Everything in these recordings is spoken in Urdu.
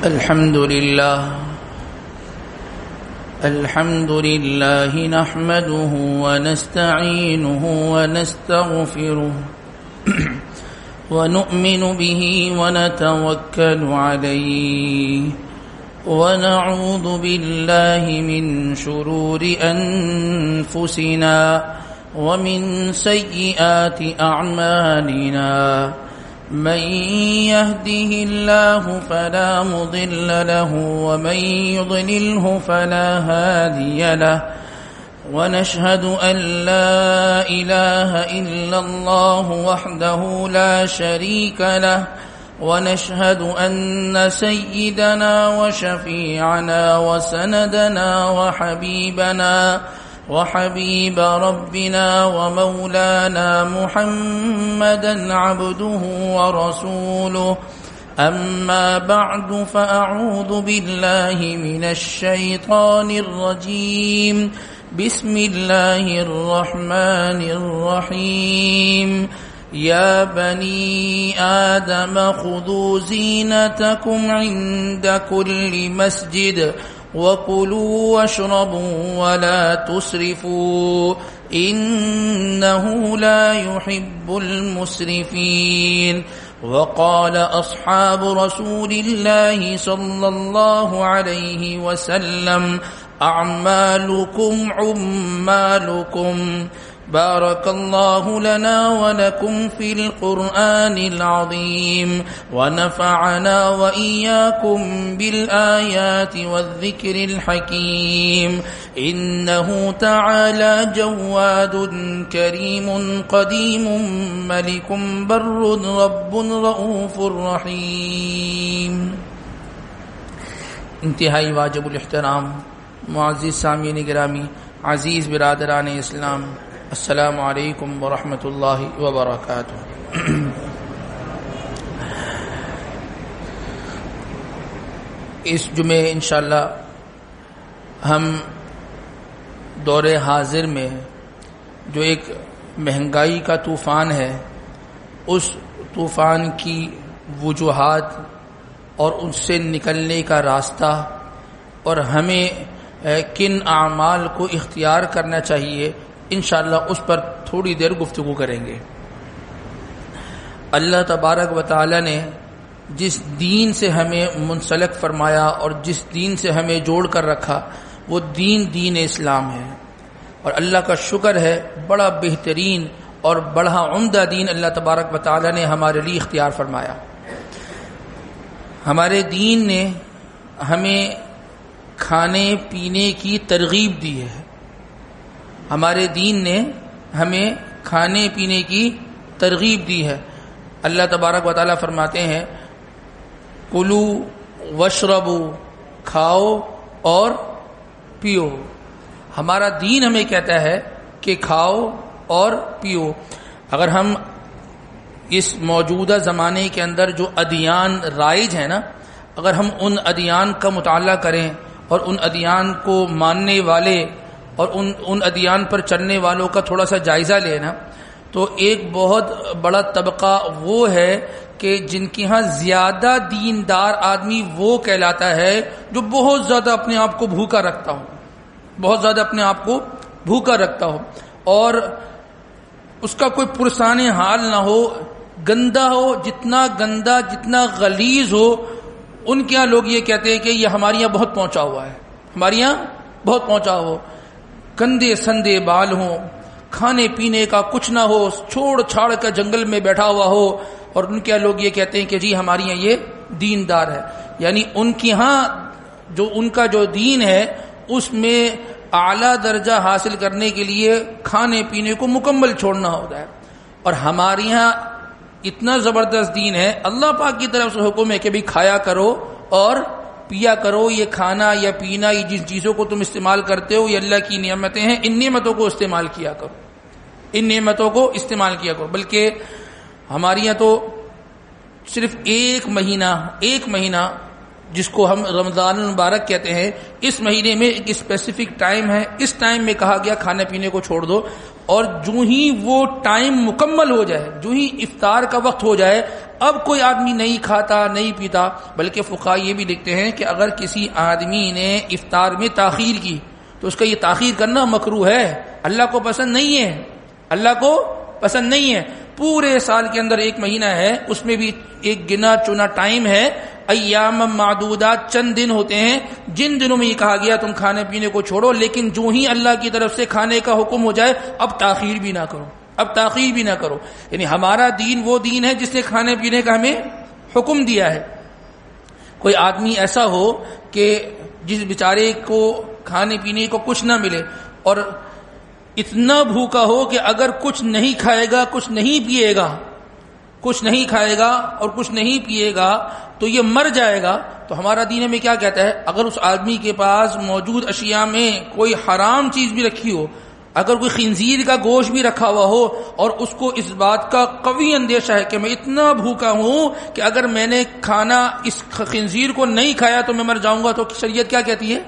الحمد لله نحمده ونستعينه ونستغفره ونؤمن به ونتوكل عليه ونعوذ بالله من شرور أنفسنا ومن سيئات أعمالنا من يهده الله فلا مضل له ومن يضلله فلا هادي له ونشهد أن لا إله إلا الله وحده لا شريك له ونشهد أن سيدنا وشفيعنا وسندنا وحبيب ربنا ومولانا محمدا عبده ورسوله أما بعد فأعوذ بالله من الشيطان الرجيم بسم الله الرحمن الرحيم يا بني آدم خذوا زينتكم عند كل مسجد وكلوا واشربوا ولا تسرفوا إنه لا يحب المسرفين وقال أصحاب رسول الله صلى الله عليه وسلم أعمالكم عمالكم بارك الله لنا ولكم في القرآن العظيم ونفعنا وإياكم بالآيات والذكر الحكيم إنه تعالى جواد كريم قديم ملك بر رب رؤوف رحيم. انتہائی واجب الاحترام معزز سامعین گرامی، عزیز برادران اسلام، السلام علیکم ورحمۃ اللہ وبرکاتہ. اس جمعے انشاءاللہ ہم دور حاضر میں جو ایک مہنگائی کا طوفان ہے، اس طوفان کی وجوہات اور اس سے نکلنے کا راستہ اور ہمیں کن اعمال کو اختیار کرنا چاہیے، انشاءاللہ اس پر تھوڑی دیر گفتگو کریں گے. اللہ تبارک و تعالی نے جس دین سے ہمیں منسلک فرمایا اور جس دین سے ہمیں جوڑ کر رکھا، وہ دین اسلام ہے. اور اللہ کا شکر ہے، بڑا بہترین اور بڑا عمدہ دین اللہ تبارک و تعالی نے ہمارے لیے اختیار فرمایا. ہمارے دین نے ہمیں کھانے پینے کی ترغیب دی ہے. ہمارے دین نے ہمیں کھانے پینے کی ترغیب دی ہے. اللہ تبارک و تعالیٰ فرماتے ہیں کلو وشربو، کھاؤ اور پیو. ہمارا دین ہمیں کہتا ہے کہ کھاؤ اور پیو. اگر ہم اس موجودہ زمانے کے اندر جو ادیان رائج ہیں نا، اگر ہم ان ادیان کا مطالعہ کریں اور ان ادیان کو ماننے والے اور ان ادیان پر چلنے والوں کا تھوڑا سا جائزہ لینا، تو ایک بہت بڑا طبقہ وہ ہے کہ جن کے ہاں زیادہ دیندار آدمی وہ کہلاتا ہے جو بہت زیادہ اپنے آپ کو بھوکا رکھتا ہو، بہت زیادہ اپنے آپ کو بھوکا رکھتا ہو، اور اس کا کوئی پرسان حال نہ ہو، گندا ہو، جتنا گندا جتنا غلیظ ہو. ان کے یہاں لوگ یہ کہتے ہیں کہ یہ ہمارے یہاں بہت پہنچا ہوا ہے، ہمارے یہاں بہت پہنچا ہو. گندے سندے بال ہوں، کھانے پینے کا کچھ نہ ہو، چھوڑ چھاڑ کر جنگل میں بیٹھا ہوا ہو، اور ان کے یہاں لوگ یہ کہتے ہیں کہ جی ہمارے یہاں یہ دیندار ہے. یعنی ان کے ہاں جو ان کا جو دین ہے اس میں اعلیٰ درجہ حاصل کرنے کے لیے کھانے پینے کو مکمل چھوڑنا ہوتا ہے. اور ہمارے یہاں اتنا زبردست دین ہے، اللہ پاک کی طرف سے حکم ہے کہ بھی کھایا کرو اور پیا کرو. یہ کھانا یا پینا، یہ جن چیزوں کو تم استعمال کرتے ہو، یہ اللہ کی نعمتیں ہیں، ان نعمتوں کو استعمال کیا کرو، ان نعمتوں کو استعمال کیا کرو. بلکہ ہمارے یہاں تو صرف ایک مہینہ جس کو ہم رمضان المبارک کہتے ہیں، اس مہینے میں ایک اسپیسیفک ٹائم ہے، اس ٹائم میں کہا گیا کھانے پینے کو چھوڑ دو، اور جو ہی وہ ٹائم مکمل ہو جائے، جو ہی افطار کا وقت ہو جائے، اب کوئی آدمی نہیں کھاتا نہیں پیتا۔ بلکہ فقہاء یہ بھی لکھتے ہیں کہ اگر کسی آدمی نے افطار میں تاخیر کی تو اس کا یہ تاخیر کرنا مکروہ ہے، اللہ کو پسند نہیں ہے، اللہ کو پسند نہیں ہے۔ پورے سال کے اندر ایک مہینہ ہے، اس میں بھی ایک گنا چنا ٹائم ہے، ایام معدودات، چند دن ہوتے ہیں جن دنوں میں یہ کہا گیا تم کھانے پینے کو چھوڑو، لیکن جو ہی اللہ کی طرف سے کھانے کا حکم ہو جائے اب تاخیر بھی نہ کرو، اب تاخیر بھی نہ کرو۔ یعنی ہمارا دین وہ دین ہے جس نے کھانے پینے کا ہمیں حکم دیا ہے۔ کوئی آدمی ایسا ہو کہ جس بیچارے کو کھانے پینے کو کچھ نہ ملے اور اتنا بھوکا ہو کہ اگر کچھ نہیں کھائے گا، کچھ نہیں پیے گا، کچھ نہیں کھائے گا اور کچھ نہیں پیے گا تو یہ مر جائے گا، تو ہمارا دین ہمیں کیا کہتا ہے؟ اگر اس آدمی کے پاس موجود اشیاء میں کوئی حرام چیز بھی رکھی ہو، اگر کوئی خنزیر کا گوشت بھی رکھا ہوا ہو اور اس کو اس بات کا قوی اندیشہ ہے کہ میں اتنا بھوکا ہوں کہ اگر میں نے کھانا اس خنزیر کو نہیں کھایا تو میں مر جاؤں گا، تو شریعت کیا کہتی ہے؟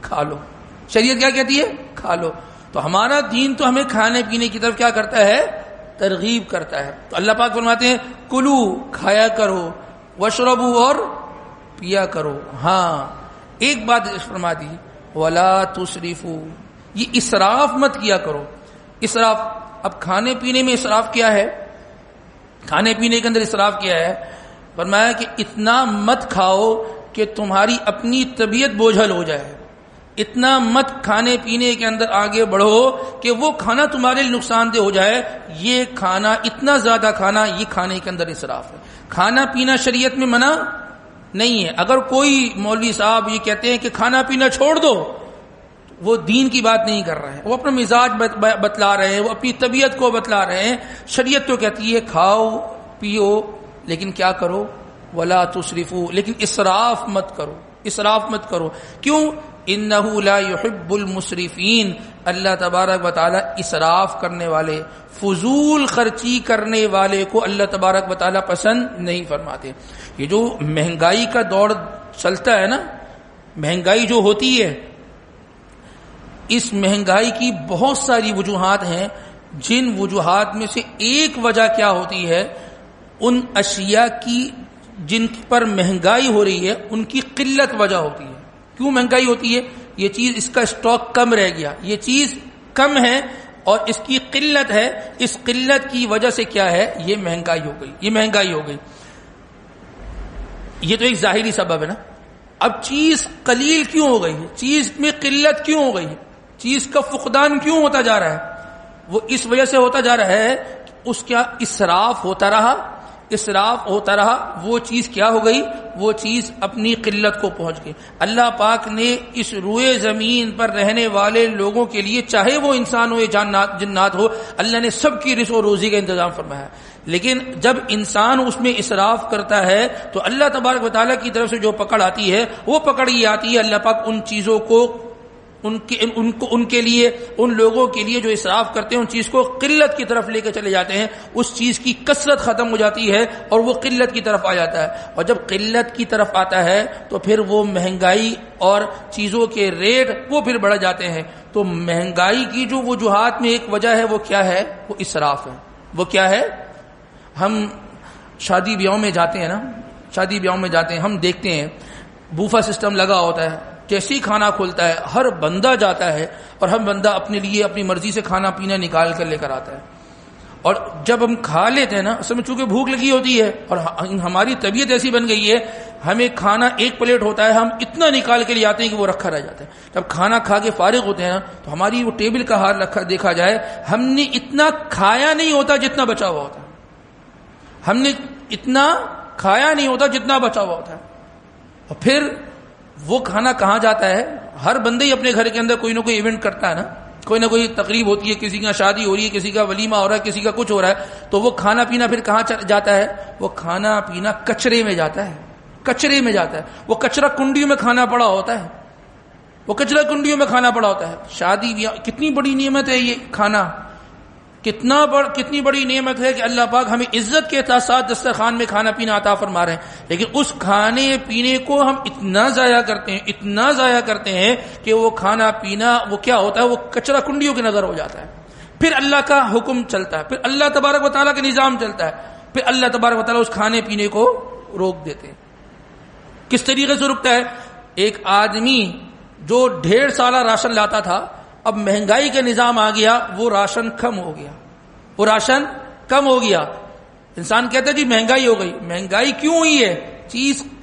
کھا لو۔ شریعت کیا کہتی ہے؟ کھا لو۔ تو ہمارا دین تو ہمیں کھانے پینے کی طرف کیا کرتا ہے؟ ترغیب کرتا ہے۔ تو اللہ پاک فرماتے ہیں کلو، کھایا کرو، وشربو، اور پیا کرو۔ ہاں ایک بات فرما دی، ولا تسرفو، یہ اسراف مت کیا کرو۔ اسراف، اب کھانے پینے میں اسراف کیا ہے؟ کھانے پینے کے اندر اسراف کیا ہے؟ فرمایا کہ اتنا مت کھاؤ کہ تمہاری اپنی طبیعت بوجھل ہو جائے، اتنا مت کھانے پینے کے اندر آگے بڑھو کہ وہ کھانا تمہارے لیے نقصان دہ ہو جائے۔ یہ کھانا، اتنا زیادہ کھانا، یہ کھانے کے اندر اسراف ہے۔ کھانا پینا شریعت میں منع نہیں ہے۔ اگر کوئی مولوی صاحب یہ کہتے ہیں کہ کھانا پینا چھوڑ دو، وہ دین کی بات نہیں کر رہے ہیں، وہ اپنا مزاج بتلا رہے ہیں، وہ اپنی طبیعت کو بتلا رہے ہیں۔ شریعت تو کہتی ہے کھاؤ پیو، لیکن کیا کرو؟ ولا تسرفو، لیکن اسراف مت کرو، اسراف مت کرو۔ کیوں؟ انہو لا یحب المسرفین، اللہ تبارک و تعالی اسراف کرنے والے، فضول خرچی کرنے والے کو اللہ تبارک و تعالی پسند نہیں فرماتے۔ یہ جو مہنگائی کا دور چلتا ہے نا، مہنگائی جو ہوتی ہے، اس مہنگائی کی بہت ساری وجوہات ہیں، جن وجوہات میں سے ایک وجہ کیا ہوتی ہے؟ ان اشیاء کی جن پر مہنگائی ہو رہی ہے ان کی قلت وجہ ہوتی ہے۔ کیوں مہنگائی ہوتی ہے؟ یہ چیز، اس کا اسٹاک کم رہ گیا، یہ چیز کم ہے اور اس کی قلت ہے، اس قلت کی وجہ سے کیا ہے؟ یہ مہنگائی ہو گئی، یہ مہنگائی ہو گئی۔ یہ تو ایک ظاہری سبب ہے نا۔ اب چیز قلیل کیوں ہو گئی ہے؟ چیز میں قلت کیوں ہو گئی ہے؟ چیز کا فقدان کیوں ہوتا جا رہا ہے؟ وہ اس وجہ سے ہوتا جا رہا ہے کہ اس کا اسراف ہوتا رہا، اسراف ہوتا رہا، وہ چیز کیا ہو گئی؟ وہ چیز اپنی قلت کو پہنچ گئی۔ اللہ پاک نے اس روئے زمین پر رہنے والے لوگوں کے لیے، چاہے وہ انسان ہو یا جنات ہو، اللہ نے سب کی رزق و روزی کا انتظام فرمایا۔ لیکن جب انسان اس میں اسراف کرتا ہے تو اللہ تبارک و تعالیٰ کی طرف سے جو پکڑ آتی ہے، وہ پکڑ یہ آتی ہے، اللہ پاک ان چیزوں کو ان کے لیے، ان لوگوں کے لیے جو اسراف کرتے ہیں، ان چیز کو قلت کی طرف لے کے چلے جاتے ہیں، اس چیز کی کثرت ختم ہو جاتی ہے اور وہ قلت کی طرف آ جاتا ہے۔ اور جب قلت کی طرف آتا ہے تو پھر وہ مہنگائی اور چیزوں کے ریٹ وہ پھر بڑھ جاتے ہیں۔ تو مہنگائی کی جو وجوہات میں ایک وجہ ہے وہ کیا ہے؟ وہ اسراف ہے۔ وہ کیا ہے؟ ہم شادی بیاہوں میں جاتے ہیں نا، شادی بیاہوں میں جاتے ہیں، ہم دیکھتے ہیں بوفا سسٹم لگا ہوتا ہے، جیسی کھانا کھولتا ہے ہر بندہ جاتا ہے اور ہر بندہ اپنے لیے اپنی مرضی سے کھانا پینا نکال کر لے کر آتا ہے، اور جب ہم کھا لیتے ہیں نا، اصل میں چونکہ بھوک لگی ہوتی ہے اور ہماری طبیعت ایسی بن گئی ہے، ہمیں کھانا ایک پلیٹ ہوتا ہے، ہم اتنا نکال کے لے آتے ہیں کہ وہ رکھا رہ جاتا ہے۔ جب کھانا کھا کے فارغ ہوتے ہیں نا تو ہماری وہ ٹیبل کا حال دیکھا جائے، ہم نے اتنا کھایا نہیں ہوتا جتنا بچا ہوا ہوتا ہے، ہم نے اتنا کھایا نہیں ہوتا جتنا بچا ہوا ہوتا ہے۔ اور پھر وہ کھانا کہاں جاتا ہے؟ ہر بندے ہی اپنے گھر کے اندر کوئی نہ کوئی ایونٹ کرتا ہے نا، کوئی نہ کوئی تقریب ہوتی ہے، کسی کا شادی ہو رہی ہے، کسی کا ولیمہ ہو رہا ہے، کسی کا کچھ ہو رہا ہے، تو وہ کھانا پینا پھر کہاں جاتا ہے؟ وہ کھانا پینا کچرے میں جاتا ہے، کچرے میں جاتا ہے۔ وہ کچرا کنڈیوں میں کھانا پڑا ہوتا ہے، وہ کچرا کنڈیوں میں کھانا پڑا ہوتا ہے۔ شادی کتنی بڑی نعمت ہے یہ کھانا، کتنی بڑی نعمت ہے کہ اللہ پاک ہمیں عزت کے ساتھ دسترخوان میں کھانا پینا عطا فرما رہے ہیں، لیکن اس کھانے پینے کو ہم اتنا ضائع کرتے ہیں کہ وہ کھانا پینا وہ کیا ہوتا ہے، وہ کچرا کنڈیوں کی نظر ہو جاتا ہے. پھر اللہ کا حکم چلتا ہے، پھر اللہ تبارک و تعالیٰ کا نظام چلتا ہے، پھر اللہ تبارک و تعالیٰ اس کھانے پینے کو روک دیتے ہیں. کس طریقے سے رکتا ہے؟ ایک آدمی جو 1.5 سالہ راشن لاتا تھا، اب مہنگائی کا نظام آ گیا، وہ راشن کم ہو گیا. انسان کہتا ہے جی مہنگائی ہو گئی. مہنگائی کیوں ہوئی ہے؟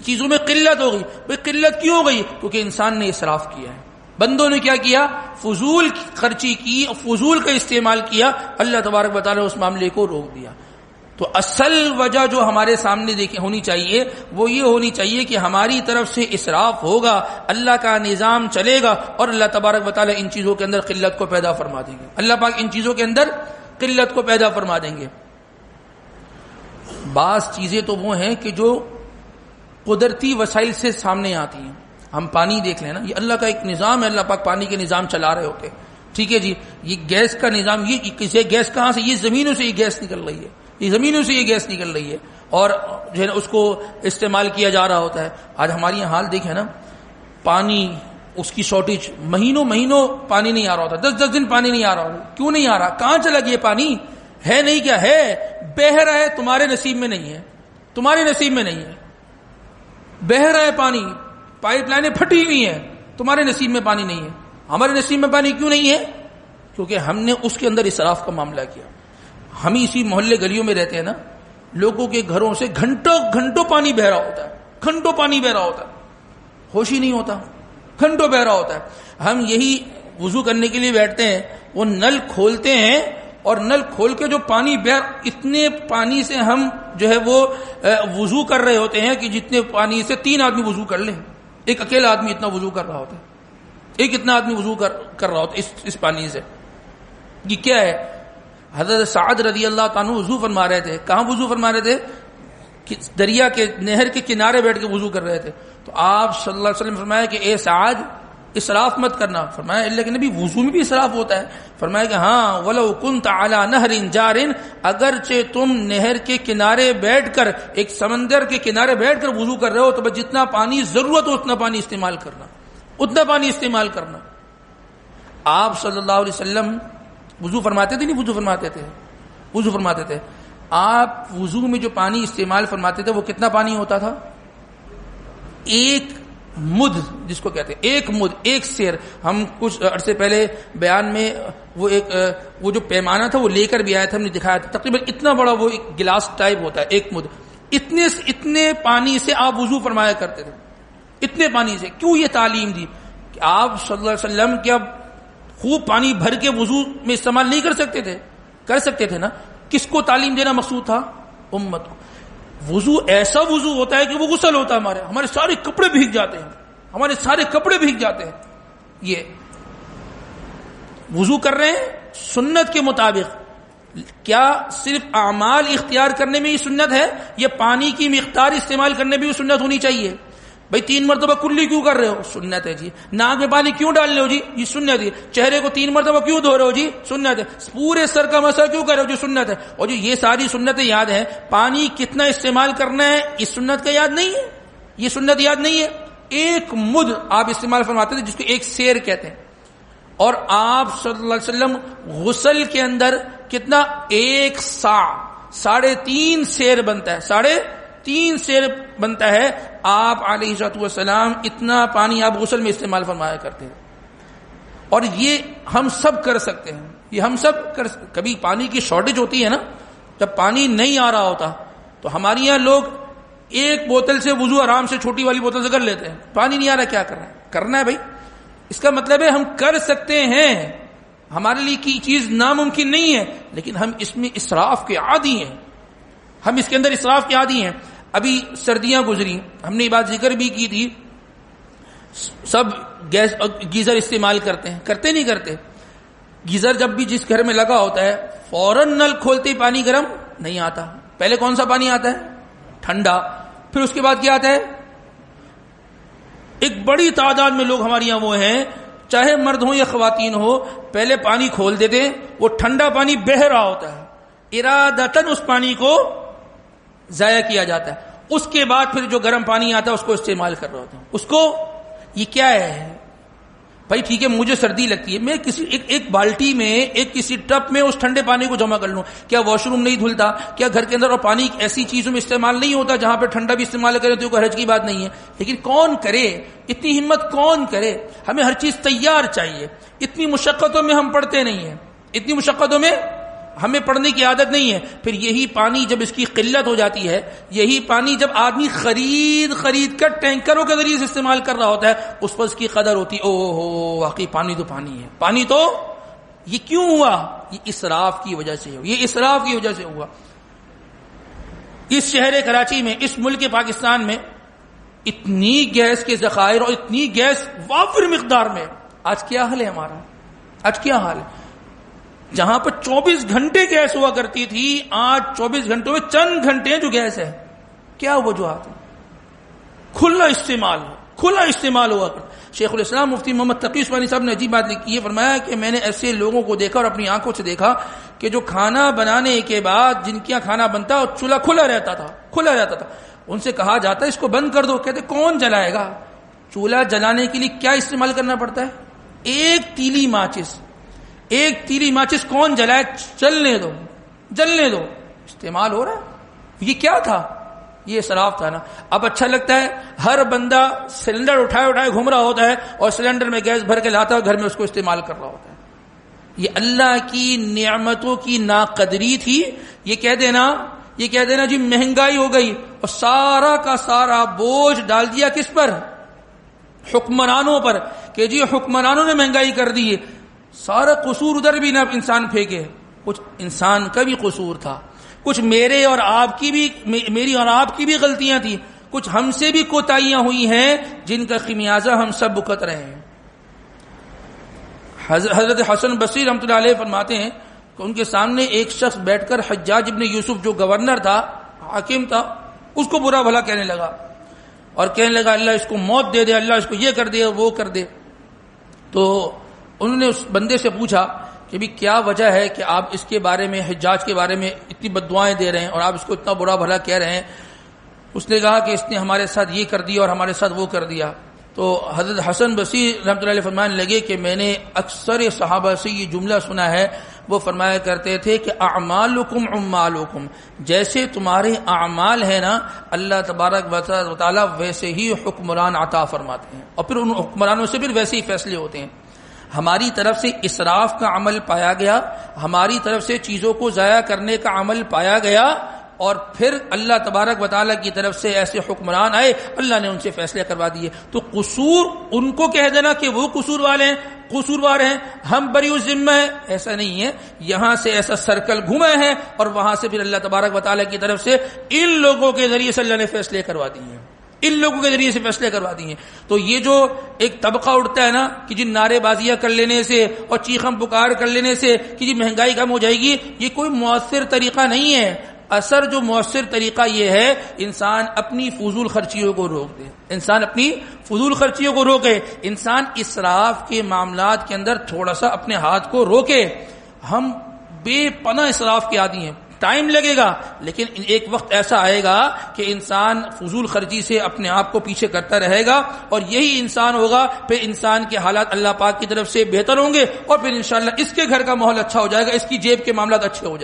چیزوں میں قلت ہو گئی. بھئی قلت کیوں ہو گئی؟ کیونکہ انسان نے اسراف کیا ہے، بندوں نے کیا کیا؟ فضول خرچی کی، فضول کا استعمال کیا. اللہ تبارک و تعالی نے اس معاملے کو روک دیا. تو اصل وجہ جو ہمارے سامنے ہونی چاہیے وہ یہ ہونی چاہیے کہ ہماری طرف سے اسراف ہوگا، اللہ کا نظام چلے گا، اور اللہ تبارک و تعالی ان چیزوں کے اندر قلت کو پیدا فرما دیں گے. اللہ پاک ان چیزوں کے اندر قلت کو پیدا فرما دیں گے. بعض چیزیں تو وہ ہیں کہ جو قدرتی وسائل سے سامنے آتی ہیں. ہم پانی دیکھ لیں نا، یہ اللہ کا ایک نظام ہے، اللہ پاک پانی کے نظام چلا رہے ہوتے ہیں. ٹھیک ہے جی، یہ گیس کا نظام، یہ گیس کہاں سے؟ یہ زمینوں سے یہ گیس نکل رہی ہے، اور جو ہے نا اس کو استعمال کیا جا رہا ہوتا ہے. آج ہماری یہاں حال دیکھیں نا، پانی اس کی شارٹیج، مہینوں پانی نہیں آ رہا ہوتا، 10 دن پانی نہیں آ رہا ہوتا. کیوں نہیں آ رہا؟ کہاں چلا گیا پانی؟ ہے نہیں کیا ہے؟ بہہ رہا ہے، تمہارے نصیب میں نہیں ہے. بہہ رہا ہے پانی، پائپ لائنیں پھٹی ہوئی ہیں، تمہارے نصیب میں پانی نہیں ہے. ہمارے نصیب میں پانی کیوں نہیں ہے؟ کیونکہ ہم نے اس کے اندر اسراف کا معاملہ کیا. ہم اسی محلے گلیوں میں رہتے ہیں نا، لوگوں کے گھروں سے گھنٹوں پانی بہ رہا ہوتا ہے، ہوش ہی نہیں ہوتا، گھنٹوں بہ رہا ہوتا ہے. ہم یہی وضو کرنے کے لیے بیٹھتے ہیں، وہ نل کھولتے ہیں، اور نل کھول کے جو پانی اتنے پانی سے ہم جو ہے وہ وضو کر رہے ہوتے ہیں کہ جتنے پانی سے 3 آدمی وضو کر لیں. ایک اکیلا آدمی اتنا وضو کر رہا ہوتا ہے، اتنا آدمی وضو کر رہا ہوتا ہے اس پانی سے. یہ کیا ہے؟ حضرت سعد رضی اللہ عنہ وضو فرما رہے تھے. کہاں وضو فرما رہے تھے؟ دریا کے، نہر کے کنارے بیٹھ کے وضو کر رہے تھے. تو آپ صلی اللہ علیہ وسلم فرمایا کہ اے سعد، اسراف مت کرنا. فرمایا اللہ کے نبی وضو میں بھی اسراف ہوتا ہے؟ فرمایا کہ ہاں، وَلَوْ كُنْتَ عَلَى نَهْرٍ جَارٍ، اگرچہ تم نہر کے کنارے بیٹھ کر، ایک سمندر کے کنارے بیٹھ کر وضو کر رہے ہو، تو بس جتنا پانی ضرورت ہو اتنا پانی استعمال کرنا. آپ صلی اللہ علیہ وسلم وضو فرماتے تھے؟ نہیں وضو فرماتے تھے. آپ وضو میں جو پانی استعمال فرماتے تھے وہ کتنا پانی ہوتا تھا؟ 1 مد، جس کو کہتے ہیں 1 مد، 1 سیر. ہم کچھ عرصے پہلے بیان میں وہ جو پیمانہ تھا وہ لے کر بھی آیا تھا، ہم نے دکھایا تھا. تقریباً اتنا بڑا وہ ایک گلاس ٹائپ ہوتا ہے، 1 مد. اتنے پانی سے آپ وضو فرمایا کرتے تھے. اتنے پانی سے کیوں یہ تعلیم دی؟ کہ آپ صلی اللہ علیہ وسلم کیا خوب پانی بھر کے وضو میں استعمال نہیں کر سکتے تھے نا؟ کس کو تعلیم دینا مقصود تھا؟ امت کو. وضو ایسا وضو ہوتا ہے کہ وہ غسل ہوتا ہے. ہمارے سارے کپڑے بھیگ جاتے ہیں. یہ وضو کر رہے ہیں سنت کے مطابق. کیا صرف اعمال اختیار کرنے میں ہی سنت ہے؟ یہ پانی کی مقدار استعمال کرنے میں بھی سنت ہونی چاہیے. بھئی 3 مرتبہ کلی کیوں کر رہے ہو؟ سنت ہے جی. ناک میں پانی کیوں ڈال رہے ہو؟ جی سنت ہے. چہرے کو 3 مرتبہ کیوں دھو رہے ہو؟ جی سنت ہے. پورے سر کا مسح کیوں کر رہے ہو؟ جی سنت ہے. اور جو یہ ساری سنتیں یاد ہیں، پانی کتنا استعمال کرنا ہے اس سنت کا یاد نہیں ہے. یہ سنت یاد نہیں ہے. 1 مد آپ استعمال فرماتے تھے، جس کو 1 سیر کہتے ہیں. اور آپ صلی اللہ علیہ وسلم غسل کے اندر کتنا؟ 1 سا، 3.5 سیر بنتا ہے، 3.5 سیر بنتا ہے. آپ علیہ السلام اتنا پانی آپ غسل میں استعمال فرمایا کرتے ہیں. اور یہ ہم سب کر سکتے ہیں. کبھی پانی کی شارٹیج ہوتی ہے نا، جب پانی نہیں آ رہا ہوتا تو ہمارے یہاں لوگ 1 بوتل سے وضو آرام سے، چھوٹی والی بوتل سے کر لیتے ہیں. پانی نہیں آ رہا، کیا کرنا ہے بھائی؟ اس کا مطلب ہے ہم کر سکتے ہیں. ہمارے لیے کی چیز ناممکن نہیں ہے، لیکن ہم اس میں اسراف کے عادی ہیں. ہم اس کے اندر اسراف کے عادی ہیں. ابھی سردیاں گزری، ہم نے یہ بات ذکر بھی کی تھی، سب گیس گیزر استعمال کرتے نہیں کرتے. گیزر جب بھی جس گھر میں لگا ہوتا ہے، فوراً نل کھولتے ہی پانی گرم نہیں آتا. پہلے کون سا پانی آتا ہے؟ ٹھنڈا. پھر اس کے بعد کیا آتا ہے؟ ایک بڑی تعداد میں لوگ ہمارے یہاں وہ ہیں چاہے مرد ہو یا خواتین ہو، پہلے پانی کھول دیتے ہیں، وہ ٹھنڈا پانی بہہ رہا ہوتا ہے، ارادتاً اس پانی کو ضائع کیا جاتا ہے، اس کے بعد پھر جو گرم پانی آتا ہے اس کو استعمال کر رہا ہوتا ہوں. اس کو یہ کیا ہے بھائی؟ ٹھیک ہے مجھے سردی لگتی ہے، میں کسی ایک بالٹی میں، ایک کسی ٹب میں اس ٹھنڈے پانی کو جمع کر لوں. کیا واش روم نہیں دھلتا؟ کیا گھر کے اندر اور پانی ایسی چیزوں میں استعمال نہیں ہوتا جہاں پہ ٹھنڈا بھی استعمال کرے تو کوئی حرج کی بات نہیں ہے؟ لیکن کون کرے اتنی ہمت؟ کون کرے؟ ہمیں ہر چیز تیار چاہیے. اتنی مشقتوں میں ہم پڑھتے نہیں ہیں، اتنی مشقتوں میں ہمیں پڑھنے کی عادت نہیں ہے. پھر یہی پانی جب اس کی قلت ہو جاتی ہے، یہی پانی جب آدمی خرید کر ٹینکروں کے ذریعے سے استعمال کر رہا ہوتا ہے، اس پر اس کی قدر ہوتی. او ہو واقعی پانی تو پانی ہے. پانی تو یہ کیوں ہوا؟ یہ اسراف کی وجہ سے ہوا، یہ اسراف کی وجہ سے ہوا. اس شہر کراچی میں، اس ملک پاکستان میں اتنی گیس کے ذخائر اور اتنی گیس وافر مقدار میں، آج کیا حال ہے ہمارا؟ آج کیا حال ہے؟ جہاں پر 24 گھنٹے گیس ہوا کرتی تھی، آج 24 گھنٹوں میں چند گھنٹے جو گیس ہے. کیا وجوہات ہے؟ کھلا استعمال ہوا کرتا. شیخ الاسلام مفتی محمد تقی عثمانی صاحب نے عجیب بات لکھی ہے، فرمایا کہ میں نے ایسے لوگوں کو دیکھا اور اپنی آنکھوں سے دیکھا کہ جو کھانا بنانے کے بعد جن کے یہاں کھانا بنتا اور چولہا کھلا رہتا تھا، ان سے کہا جاتا ہے اس کو بند کر دو. کہتے کون جلائے گا؟ چولہا جلانے کے لیے کیا استعمال کرنا پڑتا ہے؟ ایک تیلی ماچس کون جلائے؟ جلنے دو. استعمال ہو رہا ہے. یہ کیا تھا؟ یہ اسراف تھا نا. اب اچھا لگتا ہے ہر بندہ سلنڈر اٹھائے گھوم رہا ہوتا ہے اور سلنڈر میں گیس بھر کے لاتا ہے، گھر میں اس کو استعمال کر رہا ہوتا ہے. یہ اللہ کی نعمتوں کی ناقدری تھی. یہ کہہ دینا جی مہنگائی ہو گئی اور سارا کا سارا بوجھ ڈال دیا کس پر؟ حکمرانوں پر، کہ جی حکمرانوں نے مہنگائی کر دی ہے. سارا قصور ادھر بھی نہ انسان پھینکے، کچھ انسان کا بھی قصور تھا، کچھ میری اور آپ کی بھی غلطیاں تھیں، کچھ ہم سے بھی کوتاہیاں ہوئی ہیں جن کا خمیازہ ہم سب بھگت رہے ہیں. حضرت حسن بصری رحمۃ اللہ علیہ فرماتے ہیں کہ ان کے سامنے ایک شخص بیٹھ کر حجاج ابن یوسف جو گورنر تھا، حاکم تھا، اس کو برا بھلا کہنے لگا اور کہنے لگا اللہ اس کو موت دے دے، اللہ اس کو یہ کر دے وہ کر دے. تو انہوں نے اس بندے سے پوچھا کہ بھی کیا وجہ ہے کہ آپ اس کے بارے میں، حجاج کے بارے میں اتنی بددعائیں دے رہے ہیں اور آپ اس کو اتنا برا بھلا کہہ رہے ہیں؟ اس نے کہا کہ اس نے ہمارے ساتھ یہ کر دیا اور ہمارے ساتھ وہ کر دیا. تو حضرت حسن بصری رحمۃ اللہ علیہ فرمانے لگے کہ میں نے اکثر صحابہ سے یہ جملہ سنا ہے، وہ فرمایا کرتے تھے کہ اعمالکم عمالکم، جیسے تمہارے اعمال ہیں نا، اللہ تبارک و تعالی ویسے ہی حکمران عطا فرماتے ہیں اور پھر ان حکمرانوں سے پھر ویسے ہی فیصلے ہوتے ہیں. ہماری طرف سے اسراف کا عمل پایا گیا، ہماری طرف سے چیزوں کو ضائع کرنے کا عمل پایا گیا، اور پھر اللہ تبارک و تعالیٰ کی طرف سے ایسے حکمران آئے، اللہ نے ان سے فیصلے کروا دیے. تو قصور ان کو کہہ دینا کہ وہ قصوروار ہیں، ہم بری الذمہ ہیں، ایسا نہیں ہے. یہاں سے ایسا سرکل گھوما ہے اور وہاں سے پھر اللہ تبارک و تعالیٰ کی طرف سے ان لوگوں کے ذریعے سے اللہ نے فیصلے کروا دیے ہیں، ان لوگوں کے ذریعے سے فیصلے کروا دیے. تو یہ جو ایک طبقہ اٹھتا ہے نا کہ جی نعرے بازیاں کر لینے سے اور چیخم پکار کر لینے سے کہ جی مہنگائی کم ہو جائے گی، یہ کوئی مؤثر طریقہ نہیں ہے. اثر جو مؤثر طریقہ یہ ہے انسان اپنی فضول خرچیوں کو روک دے، انسان اسراف کے معاملات کے اندر تھوڑا سا اپنے ہاتھ کو روکے. ہم بے پناہ اسراف کے عادی ہیں، ٹائم لگے گا لیکن ایک وقت ایسا آئے گا کہ انسان فضول خرچی سے اپنے آپ کو پیچھے کرتا رہے گا اور یہی انسان ہوگا، پھر انسان کے حالات اللہ پاک کی طرف سے بہتر ہوں گے اور پھر انشاءاللہ اس کے گھر کا ماحول اچھا ہو جائے گا، اس کی جیب کے معاملات اچھے ہو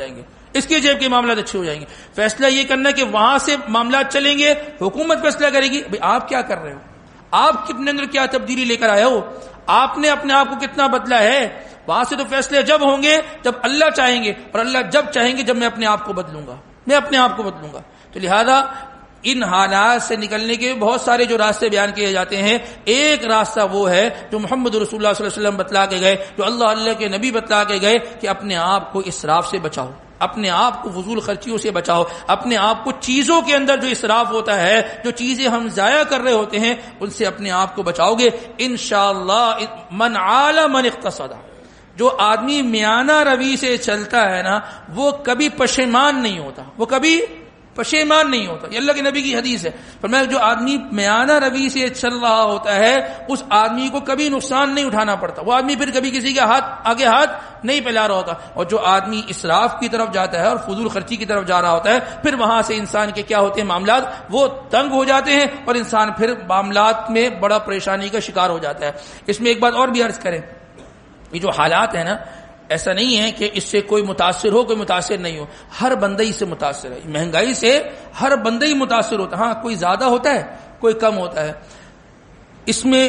جائیں گے، فیصلہ یہ کرنا کہ وہاں سے معاملات چلیں گے، حکومت فیصلہ کرے گی. بھئی آپ کیا کر رہے ہو؟ آپ اپنے اندر کیا تبدیلی لے کر آئے ہو؟ آپ نے اپنے آپ کو کتنا بدلا ہے؟ وہاں سے تو فیصلے جب ہوں گے جب اللہ چاہیں گے، اور اللہ جب چاہیں گے جب میں اپنے آپ کو بدلوں گا. تو لہذا ان حالات سے نکلنے کے بہت سارے جو راستے بیان کیے جاتے ہیں. ایک راستہ وہ ہے جو محمد رسول اللہ صلی اللہ علیہ وسلم بتلا کے گئے، جو اللہ کے نبی بتلا کے گئے کہ اپنے آپ کو اسراف سے بچاؤ، اپنے آپ کو فضول خرچیوں سے بچاؤ، اپنے آپ کو چیزوں کے اندر جو اسراف ہوتا ہے، جو چیزیں ہم ضائع کر رہے ہوتے ہیں، ان سے اپنے آپ کو بچاؤ گے انشاءاللہ. من عال من اقتصد، جو آدمی میانہ روی سے چلتا ہے نا، وہ کبھی پشیمان نہیں ہوتا، وہ کبھی پشیمان نہیں ہوتا. یہ اللہ کے نبی کی حدیث ہے. فرمایا جو آدمی میانہ روی سے چل رہا ہوتا ہے اس آدمی کو کبھی نقصان نہیں اٹھانا پڑتا. وہ آدمی پھر کبھی کسی کے آگے ہاتھ نہیں پھیلا رہا ہوتا. اور جو آدمی اسراف کی طرف جاتا ہے اور فضول خرچی کی طرف جا رہا ہوتا ہے پھر وہاں سے انسان کے کیا ہوتے ہیں معاملات, وہ تنگ ہو جاتے ہیں اور انسان پھر معاملات میں بڑا پریشانی کا شکار ہو جاتا ہے. اس میں ایک بات اور بھی عرض کریں, یہ جو حالات ہیں نا, ایسا نہیں ہے کہ اس سے کوئی متاثر ہو کوئی متاثر نہیں ہو. ہر بندہ اس سے متاثر ہے. مہنگائی سے ہر بندہ ہی متاثر ہوتا ہے. ہاں کوئی زیادہ ہوتا ہے کوئی کم ہوتا ہے. اس میں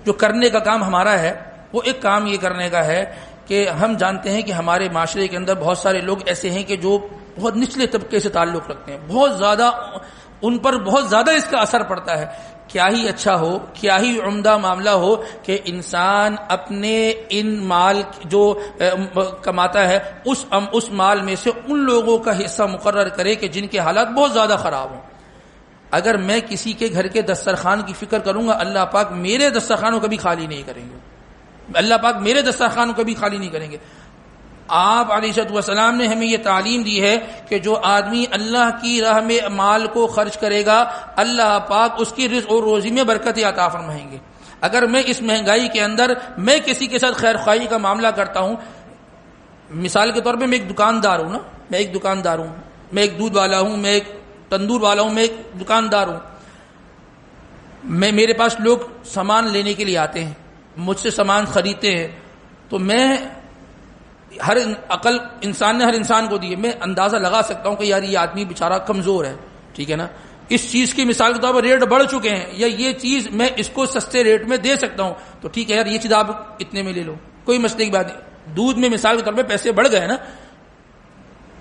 جو کرنے کا کام ہمارا ہے وہ ایک کام یہ کرنے کا ہے کہ ہم جانتے ہیں کہ ہمارے معاشرے کے اندر بہت سارے لوگ ایسے ہیں کہ جو بہت نچلے طبقے سے تعلق رکھتے ہیں, بہت زیادہ ان پر بہت زیادہ اس کا اثر پڑتا ہے. کیا ہی اچھا ہو, کیا ہی عمدہ معاملہ ہو کہ انسان اپنے ان مال جو کماتا ہے اس مال میں سے ان لوگوں کا حصہ مقرر کرے کہ جن کے حالات بہت زیادہ خراب ہوں. اگر میں کسی کے گھر کے دسترخوان کی فکر کروں گا, اللہ پاک میرے دسترخوان کو کبھی خالی نہیں کریں گے. اللہ پاک میرے دسترخوان کو کبھی خالی نہیں کریں گے. آپ علیہ السلام نے ہمیں یہ تعلیم دی ہے کہ جو آدمی اللہ کی راہ میں مال کو خرچ کرے گا اللہ پاک اس کی رزق اور روزی میں برکت عطا فرمائیں گے. اگر میں اس مہنگائی کے اندر میں کسی کے ساتھ خیر خواہی کا معاملہ کرتا ہوں, مثال کے طور پہ میں ایک دکاندار ہوں نا, میں ایک دودھ والا ہوں, میں ایک تندور والا ہوں, میں ایک دکاندار ہوں. میرے پاس لوگ سامان لینے کے لیے آتے ہیں, مجھ سے سامان خریدتے ہیں, تو میں ہر عقل انسان نے ہر انسان کو دی ہے, میں اندازہ لگا سکتا ہوں کہ یار یہ آدمی بیچارہ کمزور ہے, ٹھیک ہے نا, اس چیز کی مثال کے طور پر ریٹ بڑھ چکے ہیں, یا یہ چیز میں اس کو سستے ریٹ میں دے سکتا ہوں, تو ٹھیک ہے یار یہ چیز آپ اتنے میں لے لو, کوئی مسئلے کی بات نہیں. دودھ میں مثال کے طور پہ پیسے بڑھ گئے نا,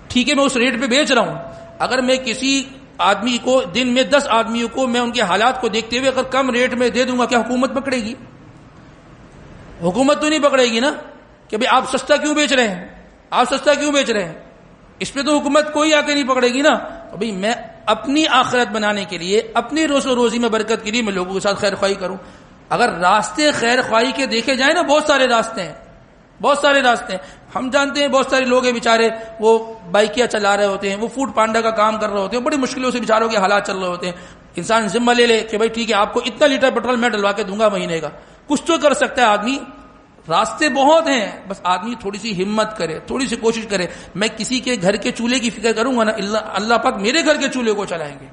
ٹھیک ہے میں اس ریٹ پہ بیچ رہا ہوں. اگر میں کسی آدمی کو دن میں 10 آدمیوں کو میں ان کے حالات کو دیکھتے ہوئے اگر کم ریٹ میں دے دوں گا, کیا حکومت پکڑے گی؟ حکومت تو نہیں پکڑے گی نا کہ بھئی آپ سستا کیوں بیچ رہے ہیں, آپ سستا کیوں بیچ رہے ہیں. اس پہ تو حکومت کوئی آ کے نہیں پکڑے گی نا. تو بھئی میں اپنی آخرت بنانے کے لیے, اپنی روزی میں برکت کے لیے میں لوگوں کے ساتھ خیر خواہی کروں. اگر راستے خیر خواہی کے دیکھے جائیں نا, بہت سارے راستے ہیں, بہت سارے راستے ہیں. ہم جانتے ہیں بہت سارے لوگ ہیں بیچارے, وہ بائکیاں چلا رہے ہوتے ہیں, وہ فوڈ پانڈا کا کام کر رہے ہوتے ہیں, بڑی مشکلوں سے بیچاروں کے حالات چل رہے ہوتے ہیں. انسان ذمہ لے لے کہ بھائی ٹھیک ہے آپ کو اتنا لیٹر پیٹرول میں ڈلوا کے دوں گا مہینے کا, کچھ تو کر سکتا ہے آدمی. راستے بہت ہیں, بس آدمی تھوڑی سی ہمت کرے, تھوڑی سی کوشش کرے. میں کسی کے گھر کے چولہے کی فکر کروں گا نا, اللہ پاک میرے گھر کے چولہے کو چلائیں گے.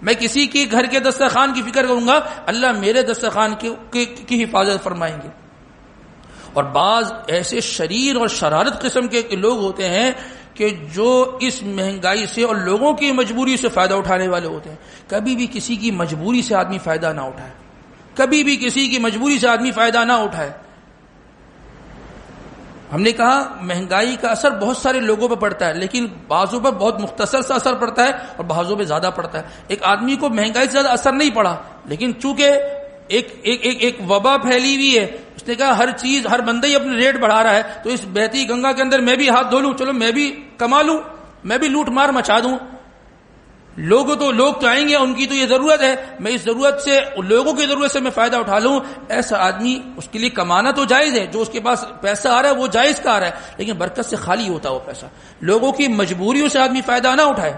میں کسی کے گھر کے دسترخوان کی فکر کروں گا, اللہ میرے دسترخوان کی حفاظت فرمائیں گے. اور بعض ایسے شریر اور شرارت قسم کے لوگ ہوتے ہیں کہ جو اس مہنگائی سے اور لوگوں کی مجبوری سے فائدہ اٹھانے والے ہوتے ہیں. کبھی بھی کسی کی مجبوری سے آدمی فائدہ نہ اٹھائے, کبھی بھی کسی کی مجبوری سے آدمی فائدہ نہ اٹھائے. ہم نے کہا مہنگائی کا اثر بہت سارے لوگوں پہ پڑتا ہے, لیکن بعضوں پر بہت مختصر سا اثر پڑتا ہے اور بعضوں پہ زیادہ پڑتا ہے. ایک آدمی کو مہنگائی سے زیادہ اثر نہیں پڑا, لیکن چونکہ ایک وبا پھیلی ہوئی ہے, اس نے کہا ہر چیز ہر بندہ ہی اپنے ریٹ بڑھا رہا ہے, تو اس بہتی گنگا کے اندر میں بھی ہاتھ دھو لوں, چلو میں بھی کما لوں, میں بھی لوٹ مار مچا دوں. لوگ تو آئیں گے, ان کی تو یہ ضرورت ہے, میں اس ضرورت سے, لوگوں کی ضرورت سے میں فائدہ اٹھا لوں. ایسا آدمی, اس کے لیے کمانا تو جائز ہے, جو اس کے پاس پیسہ آ رہا ہے وہ جائز کا آ رہا ہے, لیکن برکت سے خالی ہوتا وہ پیسہ. لوگوں کی مجبوریوں سے آدمی فائدہ نہ اٹھائے.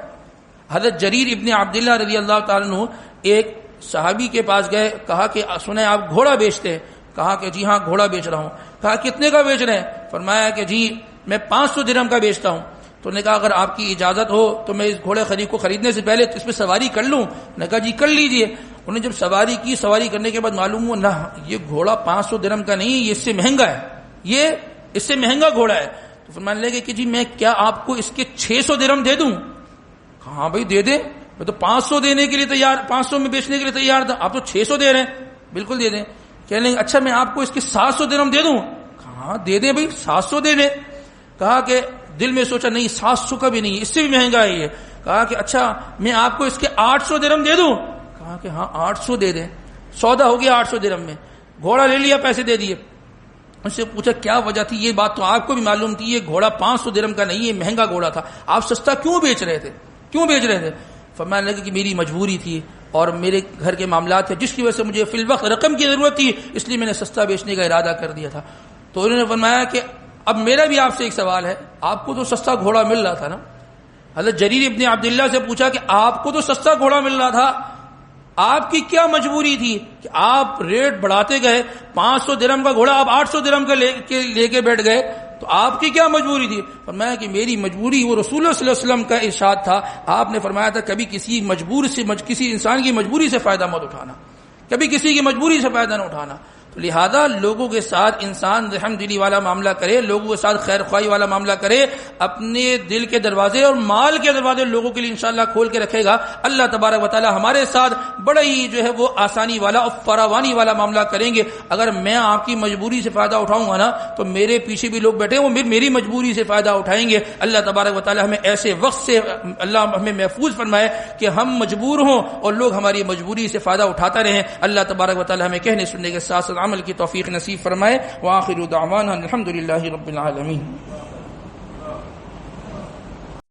حضرت جریر ابن عبداللہ رضی اللہ تعالیٰ عنہ ایک صحابی کے پاس گئے, کہا کہ سنیں آپ گھوڑا بیچتے ہیں؟ کہا کہ جی ہاں گھوڑا بیچ رہا ہوں. کہا کتنے کا بیچ رہے ہیں؟ فرمایا کہ جی میں 500 درہم کا بیچتا ہوں. تو نے کہا اگر آپ کی اجازت ہو تو میں اس گھوڑے کو خریدنے سے پہلے اس پہ سواری کر لوں. نے کہا جی کر لیجئے. انہوں نے جب سواری کی, سواری کرنے کے بعد معلوم ہوا نہ یہ گھوڑا 500 درہم کا نہیں, یہ اس سے مہنگا ہے, یہ اس سے مہنگا گھوڑا ہے. تو فرمانے لگے کہ جی میں کیا آپ کو اس کے 600 درہم دے دوں؟ کہا ہاں بھائی دے دیں, میں تو 500 دینے کے لیے تیار, 500 میں بیچنے کے لیے تیار تھا, آپ تو 600 دے رہے ہیں. بالکل دے دیں. کہنے لگے اچھا میں آپ کو اس کے 700 درہم دے دوں؟ کہا دے دیں بھائی 700 دے دیں. کہا کہ دل میں سوچا نہیں 700 کا بھی نہیں, اس سے بھی مہنگا ہے یہ. کہا کہ اچھا میں آپ کو اس کے 800 درہم دے دوں؟ کہا کہ ہاں 800 دے دیں. سودا ہو گیا 800 درہم میں, گھوڑا لے لیا, پیسے دے دیے. ان سے پوچھا کیا وجہ تھی؟ یہ بات تو آپ کو بھی معلوم تھی, یہ گھوڑا 500 درہم کا نہیں, یہ مہنگا گھوڑا تھا, آپ سستا کیوں بیچ رہے تھے, کیوں بیچ رہے تھے؟ فرمانے لگے کہ میری مجبوری تھی اور میرے گھر کے معاملات تھے جس کی وجہ سے مجھے فی الوقت رقم کی ضرورت تھی, اس لیے میں نے سستا بیچنے کا ارادہ کر دیا تھا. تو انہوں نے فرمایا کہ اب میرا بھی آپ سے ایک سوال ہے, آپ کو تو سستا گھوڑا مل رہا تھا نا, حضرت جریر ابن عبداللہ سے پوچھا کہ آپ کو تو سستا گھوڑا مل رہا تھا، آپ کی کیا مجبوری تھی کہ آپ ریٹ بڑھاتے گئے، 500 درہم کا گھوڑا آپ 800 درہم کا لے کے بیٹھ گئے، تو آپ کی کیا مجبوری تھی؟ فرمایا کہ میری مجبوری وہ رسول اللہ صلی اللہ علیہ وسلم کا ارشاد تھا، آپ نے فرمایا تھا کبھی کسی انسان کی مجبوری سے فائدہ مت اٹھانا، کبھی کسی کی مجبوری سے فائدہ نہ اٹھانا۔ تو لہذا لوگوں کے ساتھ انسان رحم دلی والا معاملہ کرے، لوگوں کے ساتھ خیر خواہی والا معاملہ کرے، اپنے دل کے دروازے اور مال کے دروازے لوگوں کے لیے انشاءاللہ کھول کے رکھے گا، اللہ تبارک و تعالی ہمارے ساتھ بڑا ہی جو ہے وہ آسانی والا اور فراوانی والا معاملہ کریں گے۔ اگر میں آپ کی مجبوری سے فائدہ اٹھاؤں گا نا تو میرے پیچھے بھی لوگ بیٹھے وہ میری مجبوری سے فائدہ اٹھائیں گے۔ اللہ تبارک و تعالی ہمیں ایسے وقت سے اللہ ہمیں محفوظ فرمائے کہ ہم مجبور ہوں اور لوگ ہماری مجبوری سے فائدہ اٹھاتا رہیں۔ اللہ تبارک و تعالی ہمیں کہنے سننے کے ساتھ ساتھ عمل کی توفیق نصیب فرمائے۔ وآخر دعوانا الحمد للہ رب العالمین۔